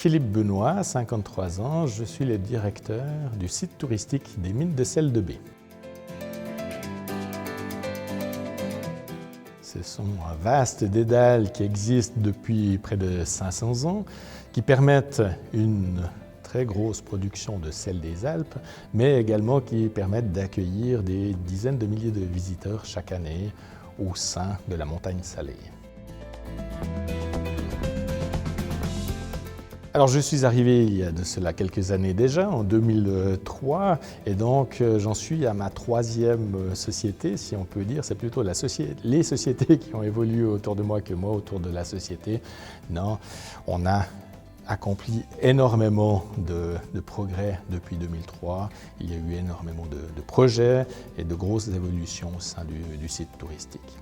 Philippe Benoît, 53 ans, je suis le directeur du site touristique des mines de sel de B. Ce sont un vaste dédale qui existe depuis près de 500 ans, qui permettent une très grosse production de sel des Alpes, mais également qui permettent d'accueillir des dizaines de milliers de visiteurs chaque année au sein de la montagne salée. Alors je suis arrivé il y a de cela quelques années déjà, en 2003, et donc j'en suis à ma troisième société, si on peut dire. C'est plutôt les sociétés qui ont évolué autour de moi que moi autour de la société. Non, on a accompli énormément de progrès depuis 2003. Il y a eu énormément de projets et de grosses évolutions au sein du site touristique.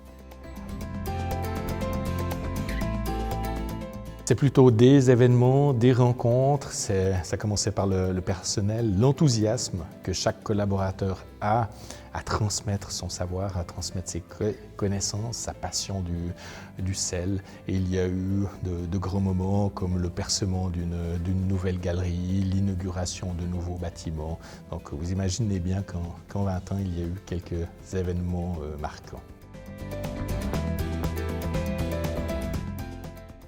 C'est plutôt des événements, des rencontres, ça commençait par le personnel, l'enthousiasme que chaque collaborateur a à transmettre son savoir, à transmettre ses connaissances, sa passion du sel. Et il y a eu de grands moments comme le percement d'une nouvelle galerie, l'inauguration de nouveaux bâtiments. Donc vous imaginez bien qu'en 20 ans, il y a eu quelques événements marquants.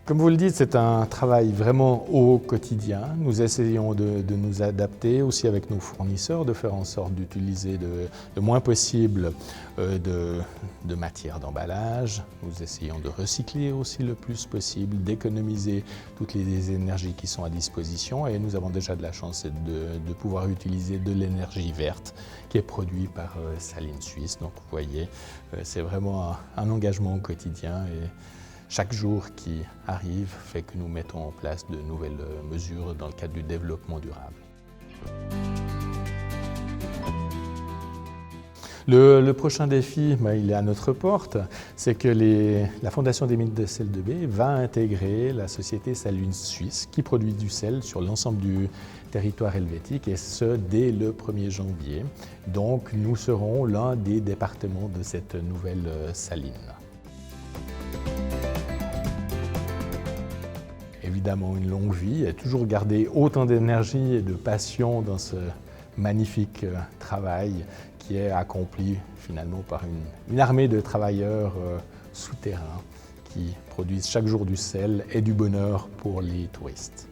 Comme vous le dites, c'est un travail vraiment au quotidien. Nous essayons de nous adapter aussi avec nos fournisseurs, de faire en sorte d'utiliser le moins possible de matière d'emballage. Nous essayons de recycler aussi le plus possible, d'économiser toutes les énergies qui sont à disposition. Et nous avons déjà de la chance de pouvoir utiliser de l'énergie verte qui est produite par Saline Suisse. Donc vous voyez, c'est vraiment un engagement au quotidien. Et chaque jour qui arrive fait que nous mettons en place de nouvelles mesures dans le cadre du développement durable. Le prochain défi, il est à notre porte, c'est que la Fondation des mines de sel de B va intégrer la société Saline Suisse qui produit du sel sur l'ensemble du territoire helvétique et ce dès le 1er janvier. Donc nous serons l'un des départements de cette nouvelle saline. Évidemment une longue vie et toujours garder autant d'énergie et de passion dans ce magnifique travail qui est accompli finalement par une armée de travailleurs souterrains qui produisent chaque jour du sel et du bonheur pour les touristes.